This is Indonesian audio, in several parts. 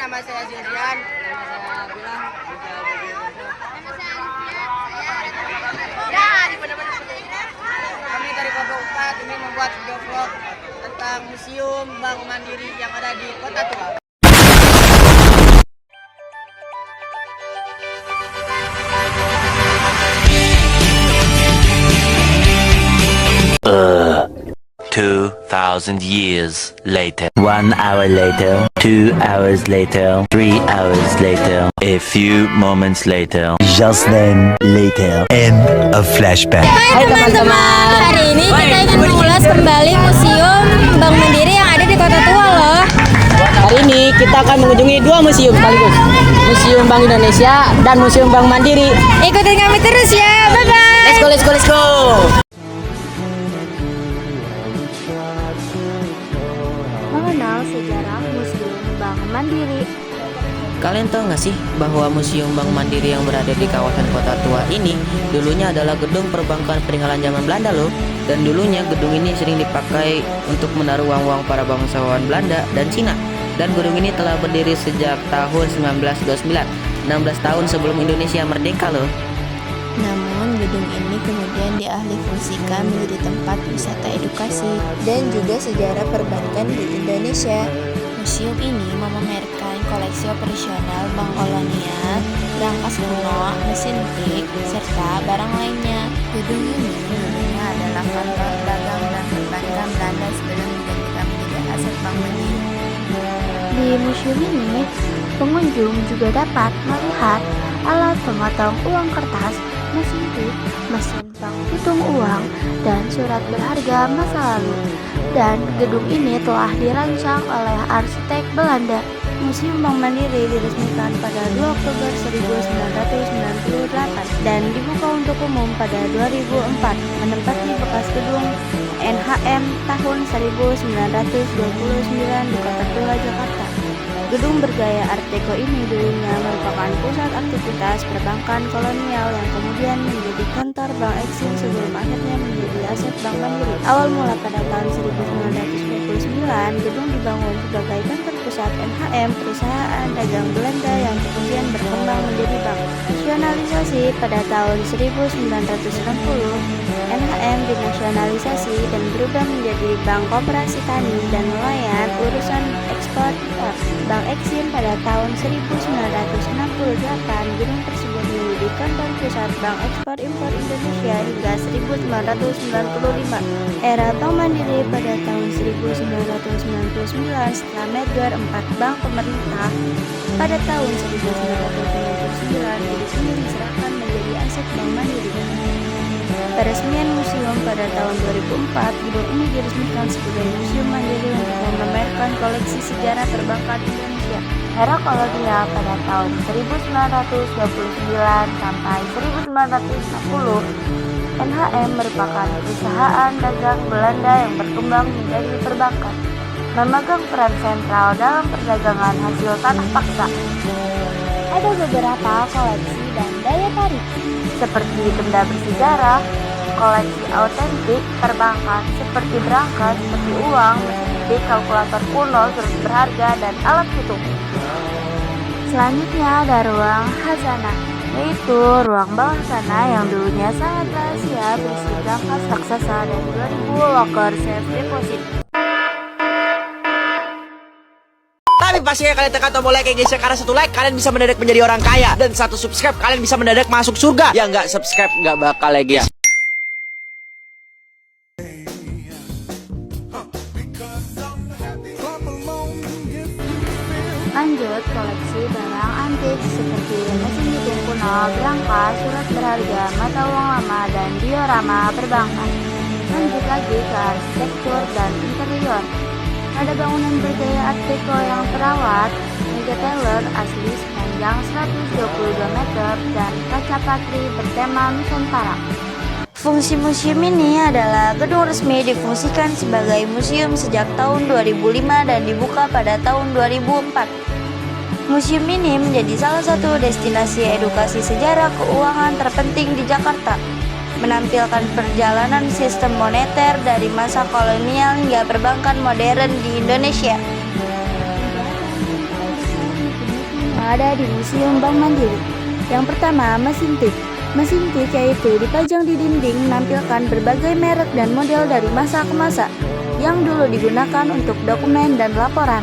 nama saya Julian. Nama saya Bilang. Kami dari Kelompok 4 ini membuat video vlog tentang Museum Bank Mandiri yang ada di Kota Tua. Uh. 2,000 years later. 1 hour later. 2 hours later. 3 hours later. A few moments later. Just then later. End of flashback. Hai teman-teman, hari ini kita ingin mengulas kembali Museum Bank Mandiri yang ada di Kota Tua loh. Hari ini kita akan mengunjungi dua museum sekaligus, Museum Bank Indonesia dan Museum Bank Mandiri. Ikutin kami terus ya, bye-bye. Let's go, let's go, let's go. Mengenal sejarah Museum Bank Mandiri. Kalian tahu nggak sih bahwa Museum Bank Mandiri yang berada di kawasan Kota Tua ini dulunya adalah gedung perbankan peninggalan zaman Belanda loh. Dan dulunya gedung ini sering dipakai untuk menaruh uang-uang para bangsawan Belanda dan Cina. Dan gedung ini telah berdiri sejak tahun 1929, 16 tahun sebelum Indonesia merdeka loh. Namun gedung ini kemudian dialihfungsikan menjadi tempat wisata edukasi dan juga sejarah perbankan di Indonesia. Museum ini memamerkan koleksi operasional bank kolonial, berangkas kuno, mesin tik, serta barang lainnya. Gedung ini dulunya adalah kantor dagang dan perbankan Belanda sebelum digantikan menjadi aset Bank Mandiri. Di museum ini, pengunjung juga dapat melihat alat pemotong uang kertas, mesin tik, mesin bank hitung uang, dan surat berharga masa lalu. Dan gedung ini telah dirancang oleh arsitek Belanda. Museum Bank Mandiri diresmikan pada 2 Oktober 1998 dan dibuka untuk umum pada 2004, menempati bekas gedung NHM tahun 1929 di Kota Tua, Jakarta. Gedung bergaya Art Deco ini dulunya merupakan pusat aktivitas perbankan kolonial yang kemudian menjadi kantor Bank Eksim sebelum akhirnya menjadi aset Bank Mandiri. Awal mula pada tahun 1929, gedung dibangun sebagai kantor pusat NHM, perusahaan dagang Belanda yang kemudian berkembang menjadi bank. Nasionalisasi pada tahun 1960, NHM dinasionalisasi dan berubah menjadi Bank Koperasi Tani dan Nelayan Urusan Ekspor Impor. Bank Eksim pada tahun 1968, gedung tersebut menjadi kantor pusat Bank Ekspor Impor Indonesia hingga 1995. Era Bank Mandiri pada tahun 1999 setelah merger 4 bank pemerintah pada tahun 1999, gedung ini diserahkan menjadi aset Bank Mandiri. Peresmian museum pada tahun 2004, gedung ini diresmikan sebagai Museum Mandiri untuk memamerkan koleksi sejarah perbankan Indonesia. Era kolonial pada tahun 1929 sampai 1960, NHM merupakan perusahaan dagang Belanda yang berkembang menjadi perbankan, memegang peran sentral dalam perdagangan hasil tanah paksa. Ada beberapa koleksi dan daya tarik, seperti benda bersejarah, koleksi autentik perbankan seperti berangkas, seperti uang, mesin kalkulator kuno, surat berharga, dan alat hitung. Selanjutnya ada ruang khazanah, yaitu ruang bawah tanah yang dulunya sangat rahasia berisi berangkas raksasa dan 2000 loker safe deposit. Tapi pastinya kalian tekan tombol like ya guys ya, karena 1 like kalian bisa mendadak menjadi orang kaya, dan 1 subscribe kalian bisa mendadak masuk surga. Yang nggak subscribe nggak bakal ya guys. Lanjut, koleksi barang antik seperti mesin hitung kuno, berangkas, surat berharga, mata uang lama, dan diorama perbankan. Lanjut lagi ke arsitektur dan interior. Ada bangunan bergaya Art Deco yang terawat, meja teller asli sepanjang 122 meter, dan kaca patri bertema Nusantara. Fungsi museum ini adalah gedung resmi difungsikan sebagai museum sejak tahun 2005 dan dibuka pada tahun 2004. Museum ini menjadi salah satu destinasi edukasi sejarah keuangan terpenting di Jakarta, menampilkan perjalanan sistem moneter dari masa kolonial hingga perbankan modern di Indonesia. ada di Museum Bank Mandiri. Yang pertama, mesin tik. Mesin tik yaitu dipajang di dinding menampilkan berbagai merek dan model dari masa ke masa yang dulu digunakan untuk dokumen dan laporan.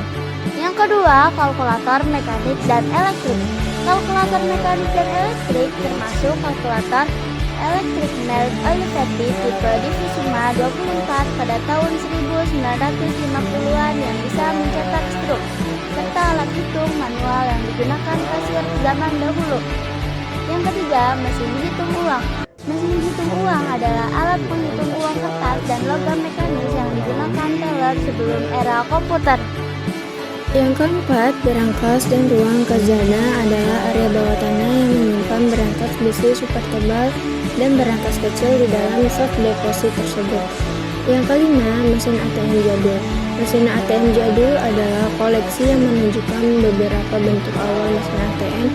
Yang kedua, kalkulator mekanik dan elektrik. Kalkulator mekanik dan elektrik termasuk kalkulator elektrik merek Olivetti tipe Divisima 24 pada tahun 1950-an yang bisa mencetak struk, serta alat hitung manual yang digunakan kasir zaman dahulu. Yang ketiga, mesin hitung uang. Mesin hitung uang adalah alat penghitung uang kertas dan logam mekanis yang digunakan teller sebelum era komputer. Yang keempat, berangkas dan ruang khazanah adalah area bawah tanah yang menyimpan berangkas besi super tebal dan berangkas kecil di dalam soft deposit tersebut. Yang kelima, mesin ATM jadul. Mesin ATM jadul adalah koleksi yang menunjukkan beberapa bentuk awal mesin ATM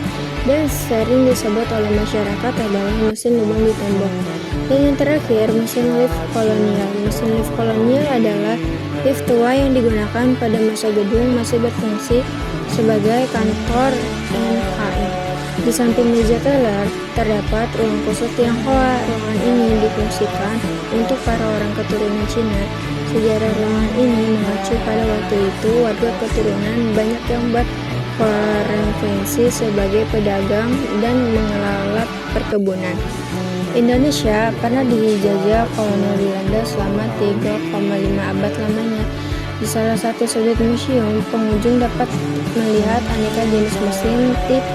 dan sering disebut oleh masyarakat adalah mesin lubang di tembok. Dan yang terakhir, mesin lift kolonial. Mesin lift kolonial adalah lift tua yang digunakan pada masa gedung masih berfungsi sebagai kantor NHM. Di samping meja teller, terdapat ruang khusus Tionghoa. Ruangan ini difungsikan untuk para orang keturunan Cina. Sejarah ruangan ini mengacu pada waktu itu warga keturunan banyak yang berprofesi sebagai pedagang dan mengelola perkebunan. Indonesia pernah dijajah kolonial Belanda selama 3,5 abad lamanya. Di salah satu sudut museum, pengunjung dapat melihat aneka jenis mesin tik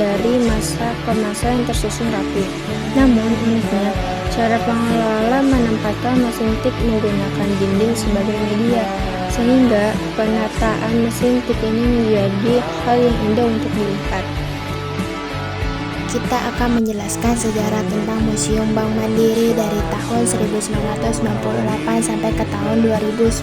dari masa ke masa yang tersusun rapi. Namun uniknya, cara pengelola menempatkan mesin tik menggunakan dinding sebagai media, sehingga penataan mesin tik ini menjadi hal yang indah untuk dilihat. Kita akan menjelaskan sejarah tentang Museum Bank Mandiri dari tahun 1998 sampai ke tahun 2010.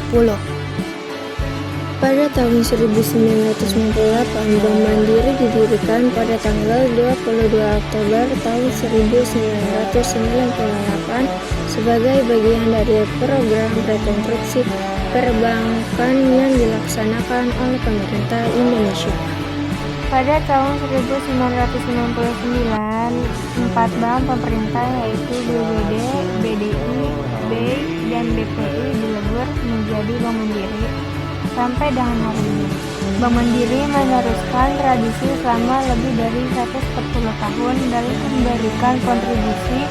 Pada tahun 1998, Bank Mandiri didirikan pada tanggal 22 Oktober tahun 1998 sebagai bagian dari program rekonstruksi perbankan yang dilaksanakan oleh pemerintah Indonesia. Pada tahun 1999, 4 bank pemerintah yaitu BBD, BDI, BEI, dan BPI dilebur menjadi Bank Mandiri. Sampai dengan hari ini, Bank Mandiri meneruskan tradisi selama lebih dari 140 tahun dalam memberikan kontribusi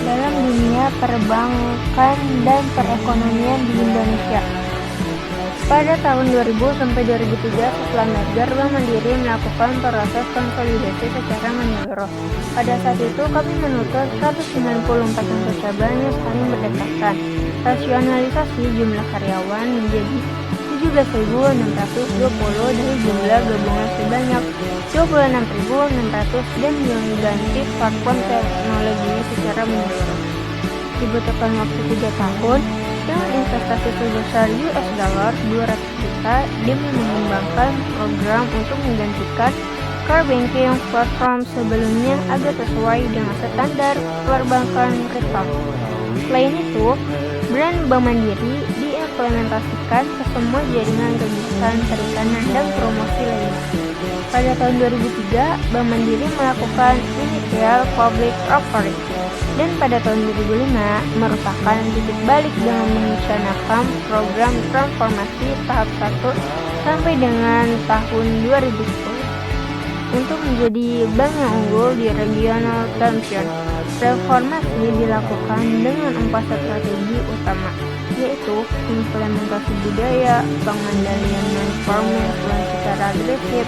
dalam dunia perbankan dan perekonomian di Indonesia. Pada tahun 2000 sampai 2003 setelah merger, Bank Mandiri melakukan proses konsolidasi secara menyeluruh. Pada saat itu kami menutup 194 nasabah yang saling berdekatan. Rasionalisasi jumlah karyawan menjadi 17.620 dari jumlah gabungan sebanyak 26.600 dan mengganti platform teknologinya secara menyeluruh. Dibutuhkan waktu 3 tahun dengan investasi sebesar US dollar 200 juta demi mengembangkan program untuk menggantikan core banking platform sebelumnya agar sesuai dengan standar perbankan retail. Selain itu, brand Bank Mandiri diimplementasikan ke semua jaringan kegiatan perikanan dan promosi lainnya. Pada tahun 2003, Bank Mandiri melakukan initial public offering dan pada tahun 2005 merupakan titik balik dengan merencanakan program transformasi tahap 1 sampai dengan tahun 2010 untuk menjadi bank yang unggul di regional champion. Reformasi dilakukan dengan 4 strategi utama, yaitu implementasi budaya, pengendalian non-performance secara agresif,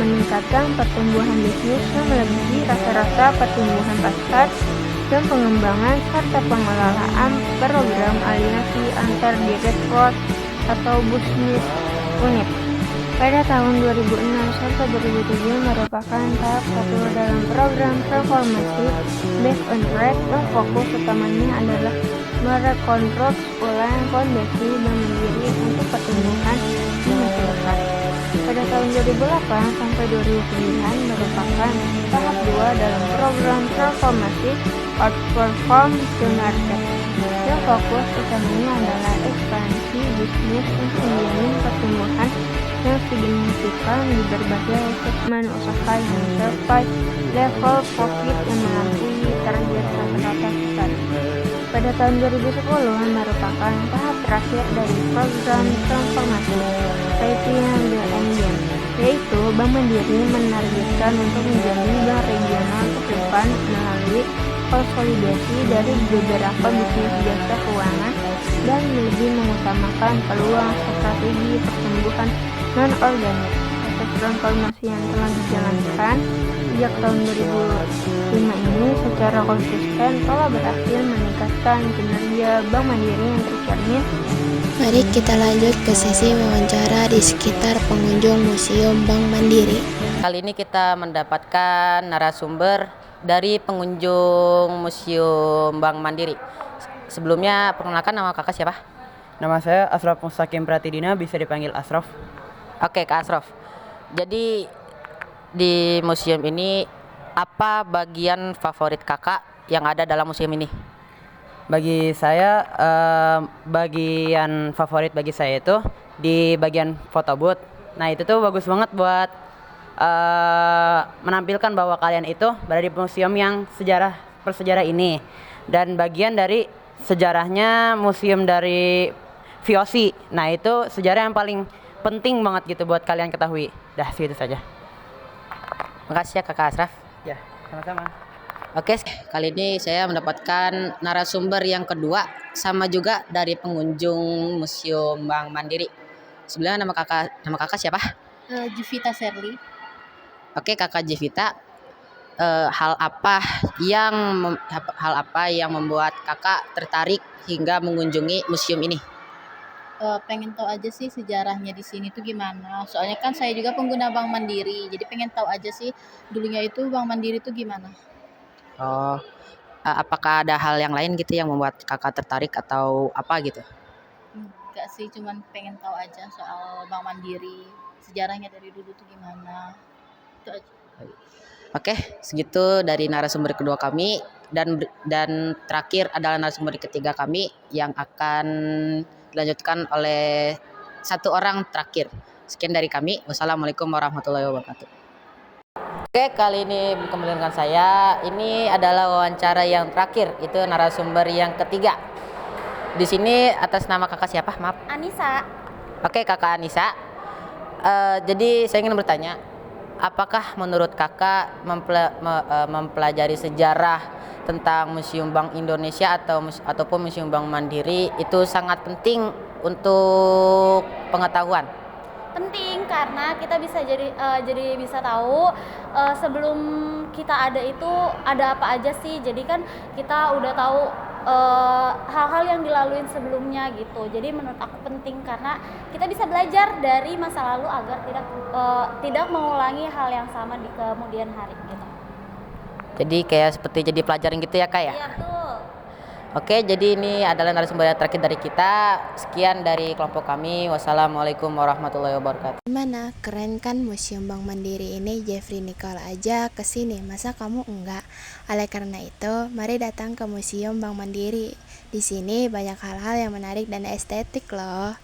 meningkatkan pertumbuhan bisnis yang melebihi rata-rata pertumbuhan pasar, dan pengembangan serta pengelolaan program aliansi antar direktorat atau bisnis unit. Pada tahun 2006 sampai 2007 merupakan tahap 1 dalam program transformasi based on track yang fokus utamanya adalah merekonstruksi ulang fondasi Bank Mandiri untuk pertumbuhan di masa depan. Pada tahun 2008 sampai 2009 merupakan tahap 2 dalam program transformasi outperform the market yang fokus utamanya adalah ekspansi bisnis untuk menjamin pertumbuhan yang signifikan di berbagai segmen usaha yang mencapai level profit yang melampaui target rata-rata besar. Pada tahun 2010 merupakan tahap terakhir dari program transformasi Retail BNI, yaitu Bank Mandiri menargetkan untuk menjadi bank regional terdepan melalui konsolidasi dari beberapa bisnis jasa keuangan dan lebih mengutamakan peluang strategi pertumbuhan non-organik. Proses transformasi yang telah dijalankan sejak tahun 2005 ini secara konsisten telah berhasil meningkatkan kinerja Bank Mandiri yang tercermin. Mari kita lanjut ke sesi wawancara di sekitar pengunjung Museum Bank Mandiri. Kali ini kita mendapatkan narasumber dari pengunjung Museum Bank Mandiri. Sebelumnya perkenalkan, nama kakak siapa? Nama saya Asraf Mustaqim Pratidina, bisa dipanggil Asraf. Oke, Kak Asraf. Jadi di museum ini apa bagian favorit kakak yang ada dalam museum ini? Bagi saya, bagian favorit bagi saya itu di bagian foto booth. Nah, itu tuh bagus banget buat menampilkan bahwa kalian itu berada di museum yang bersejarah ini, dan bagian dari sejarahnya museum dari VOC. Nah, itu sejarah yang paling penting banget gitu buat kalian ketahui. Dah, segitu saja. Makasih ya Kakak Asraf. Ya, sama-sama. Oke, kali ini saya mendapatkan narasumber yang kedua, sama juga dari pengunjung Museum Bank Mandiri. Sebelumnya nama kakak siapa? Juvita Serli. Oke, Kakak Jevita, hal apa yang membuat kakak tertarik hingga mengunjungi museum ini? Pengen tahu aja sih sejarahnya di sini tuh gimana. Soalnya kan saya juga pengguna Bank Mandiri, jadi pengen tahu aja sih dulunya itu Bank Mandiri tuh gimana. Oh, apakah ada hal yang lain gitu yang membuat kakak tertarik atau apa gitu? Enggak sih, cuman pengen tahu aja soal Bank Mandiri, sejarahnya dari dulu tuh gimana. Itu aja. Oke, segitu dari narasumber kedua kami, dan terakhir adalah narasumber ketiga kami yang akan dilanjutkan oleh satu orang terakhir. Sekian dari kami. Wassalamualaikum warahmatullahi wabarakatuh. Oke, kali ini kembali dengan saya. Ini adalah wawancara yang terakhir, itu narasumber yang ketiga. Di sini atas nama kakak siapa? Maaf. Anissa. Oke, kakak Anissa. Jadi saya ingin bertanya, apakah menurut kakak mempelajari sejarah tentang Museum Bank Indonesia ataupun Museum Bank Mandiri itu sangat penting untuk pengetahuan? Penting karena kita bisa jadi bisa tahu sebelum kita ada itu ada apa aja sih. Jadi kan kita udah tahu hal-hal yang dilaluin sebelumnya gitu. Jadi menurut aku penting karena kita bisa belajar dari masa lalu agar tidak mengulangi hal yang sama di kemudian hari gitu. Jadi kayak seperti jadi pelajaran gitu ya Kak ya? Iya tuh. Oke, jadi ini adalah narasumber terakhir dari kita. Sekian dari kelompok kami. Wassalamualaikum warahmatullahi wabarakatuh. Gimana? Keren kan Museum Bank Mandiri ini? Jeffrey Nicole aja kesini, masa kamu enggak? Oleh karena itu, mari datang ke Museum Bank Mandiri. Di sini banyak hal-hal yang menarik dan estetik loh.